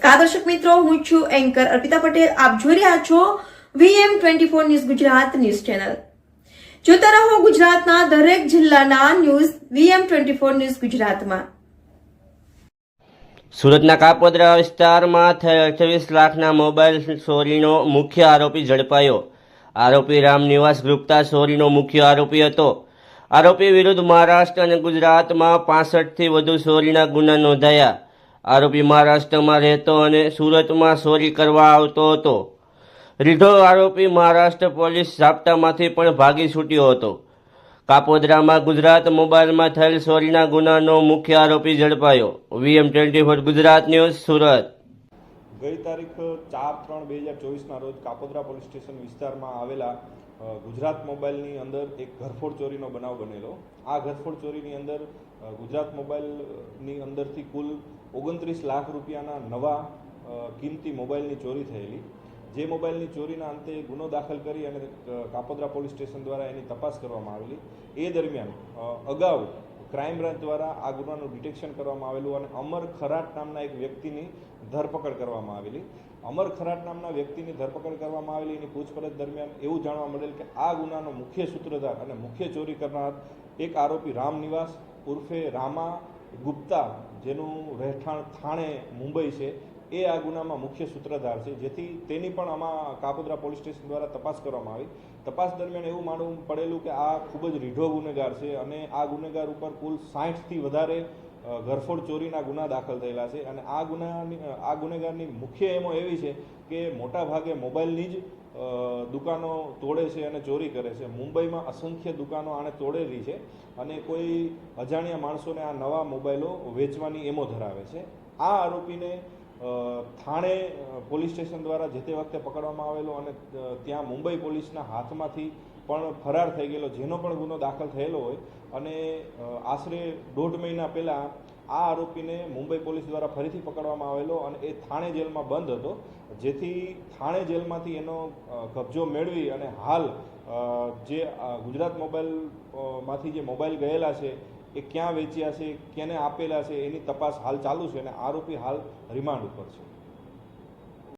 નમસ્કાર દર્શક મિત્રો, હું છું એન્કર અર્પિતા પટેલ. આપ જોઈ રહ્યા છો VM24 news Gujarat news channel. જોતા રહો ગુજરાતના દરેક જિલ્લાના ન્યૂઝ VM24 ન્યૂઝ ગુજરાતમાં. સુરતના કાપોદ્રા વિસ્તારમાં થયેલ 28 લાખના મોબાઈલ ચોરીનો મુખ્ય આરોપી ઝડપાયો. આરોપી રામનિવાસ ગુપ્તા ચોરીનો મુખ્ય આરોપી હતો. આરોપી વિરુદ્ધ મહારાષ્ટ્ર અને ગુજરાતમાં 65થી વધુ ચોરીના ગુના નોંધાયા. આરોપી મહારાષ્ટ્રમાં રહેતો અને સુરતમાં ચોરી કરવા આવતો હતો. રીઢો આરોપી મહારાષ્ટ્ર પોલીસ જાપ્તામાંથી પણ ભાગી છૂટ્યો હતો. કાપોદ્રામાં ગુજરાત મોબાઈલમાં થયેલ ચોરીના ગુનાનો મુખ્ય આરોપી ઝડપાયો. VM24 Gujarat news Surat. ગઈ તારીખ 4/3/2024ના રોજ કાપોદ્રા પોલીસ સ્ટેશન વિસ્તારમાં આવેલા ગુજરાત મોબાઈલની અંદર એક ઘરફોડ ચોરીનો બનાવ બનેલો. આ ઘરફોડ ચોરીની અંદર ગુજરાત મોબાઈલની અંદરથી કુલ 29 લાખ રૂપિયાના નવા કિંમતી મોબાઈલની ચોરી થયેલી. જે મોબાઈલની ચોરીના અંતે ગુનો દાખલ કરી અને કાપોદ્રા પોલીસ સ્ટેશન દ્વારા એની તપાસ કરવામાં આવેલી. એ દરમિયાન અગાઉ ક્રાઇમ બ્રાન્ચ દ્વારા આ ગુનાનું ડિટેક્શન કરવામાં આવેલું અને અમર ખરાટ નામના એક વ્યક્તિની ધરપકડ કરવામાં આવેલી. અમર ખરાટ નામના વ્યક્તિની ધરપકડ કરવામાં આવેલી. એની પૂછપરછ દરમિયાન એવું જાણવા મળેલ કે આ ગુનાનો મુખ્ય સૂત્રધાર અને મુખ્ય ચોરી કરનાર એક આરોપી રામનિવાસ ઉર્ફે રામા ગુપ્તા, જેનું રહેઠાણ થાણે મુંબઈ છે, એ આ ગુનામાં મુખ્ય સૂત્રધાર છે. જેથી તેની પણ આમાં કાપોદ્રા પોલીસ સ્ટેશન દ્વારા તપાસ કરવામાં આવી. તપાસ દરમિયાન એવું માનવું પડેલું કે આ ખૂબ જ રીઢો ગુનેગાર છે અને આ ગુનેગાર ઉપર કુલ 60થી વધારે ઘરફોડ ચોરીના ગુના દાખલ થયેલા છે. અને આ ગુનેગારની મુખ્ય એમો એવી છે કે મોટા ભાગે મોબાઈલની જ દુકાનો તોડે છે અને ચોરી કરે છે. મુંબઈમાં અસંખ્ય દુકાનો આણે તોડેલી છે અને કોઈ અજાણ્યા માણસોને આ નવા મોબાઈલો વેચવાની એમો ધરાવે છે. આ આરોપીને થાણે પોલીસ સ્ટેશન દ્વારા જે તે વખતે પકડવામાં આવેલો અને ત્યાં મુંબઈ પોલીસના હાથમાંથી પણ ફરાર થઈ ગયેલો, જેનો પણ ગુનો દાખલ થયેલો હોય. અને આશરે 1.5 મહિના પહેલાં આ આરોપીને મુંબઈ પોલીસ દ્વારા ફરીથી પકડવામાં આવેલો અને એ થાણે જેલમાં બંધ હતો. જેથી થાણે જેલમાંથી એનો કબજો મેળવી અને હાલ જે ગુજરાત મોબાઈલમાંથી જે મોબાઈલ ગયેલા છે એ ક્યાં વેચ્યા છે, કેને આપેલા છે, એની તપાસ હાલ ચાલુ છે અને આરોપી હાલ રિમાન્ડ ઉપર છે.